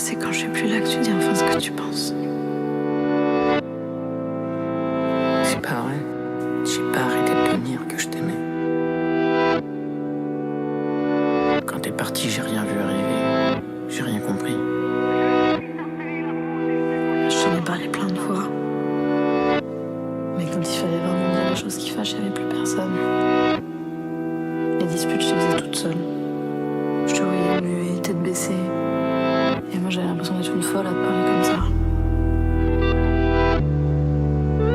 c'est quand je suis plus là que tu dis enfin ce que tu penses. C'est pas vrai. J'ai pas arrêté de te dire que je t'aimais. Quand t'es parti, j'ai rien vu arriver. J'ai rien compris. Je t'en ai parlé plein de fois. Mais quand il fallait vraiment dire les choses qui fâchent, il n'y avait plus personne. Les disputes, je les faisais toute seule. Je te voyais muet, tête baissée. Et moi, j'avais l'impression d'être une folle à te parler comme ça.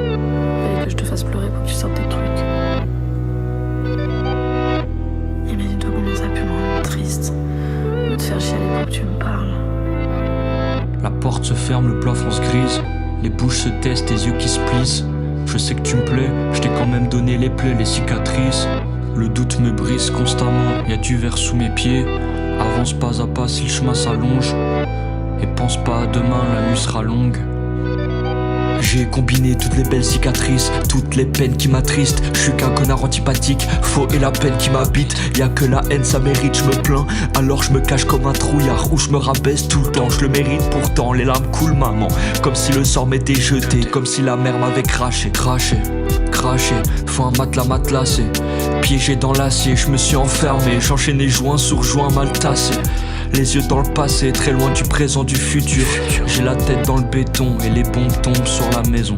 Il fallait que je te fasse pleurer pour que tu sortes tes trucs. Et bien, dis-toi combien ça a pu me rendre triste de te faire chialer pour que tu me parles. La porte se ferme, le plafond se grise. Les bouches se taisent, tes yeux qui se plissent. Je sais que tu me plais, je t'ai quand même donné les plaies, les cicatrices. Le doute me brise constamment, y a du verre sous mes pieds. Avance pas à pas si le chemin s'allonge. Et pense pas à demain, la nuit sera longue. J'ai combiné toutes les belles cicatrices, toutes les peines qui m'attristent. Je suis qu'un connard antipathique, faux et la peine qui m'habite. Y'a que la haine, ça mérite, je me plains. Alors je me cache comme un trouillard, où je me rabaisse tout le temps. Je le mérite pourtant, les larmes coulent maman. Comme si le sort m'était jeté, comme si la mer m'avait craché. Craché, faut un matelassé. Piégé dans l'acier, je me suis enfermé. J'enchaînais joint sur joint mal tassé. Les yeux dans le passé, très loin du présent, du futur. J'ai la tête dans le béton et les bombes tombent sur la maison.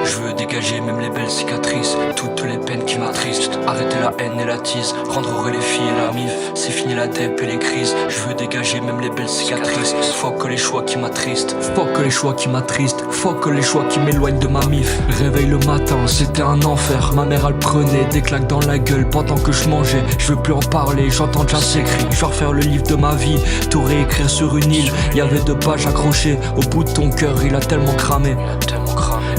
Je veux dégager même les belles cicatrices, toutes les peines qui m'attristent. Arrêter la haine et la tease, rendre heureux les filles et la mif. C'est fini la dep et les crises. Je veux dégager même les belles cicatrices. Faut que les choix qui m'attristent, faut que les choix qui m'attristent, faut que les choix qui m'éloignent de ma mif. Réveil le matin, c'était un enfer. Ma mère elle prenait des claques dans la gueule pendant que je mangeais. Je veux plus en parler, j'entends déjà ses cris. Je vais refaire le livre de ma vie, tout réécrire sur une île. Y'avait 2 pages accrochées au bout de ton cœur, il a tellement cramé.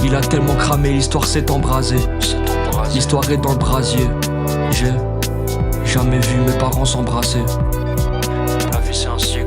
Il a tellement cramé, l'histoire s'est embrasée. L'histoire est dans le brasier. J'ai jamais vu mes parents s'embrasser. La vie c'est un cycle.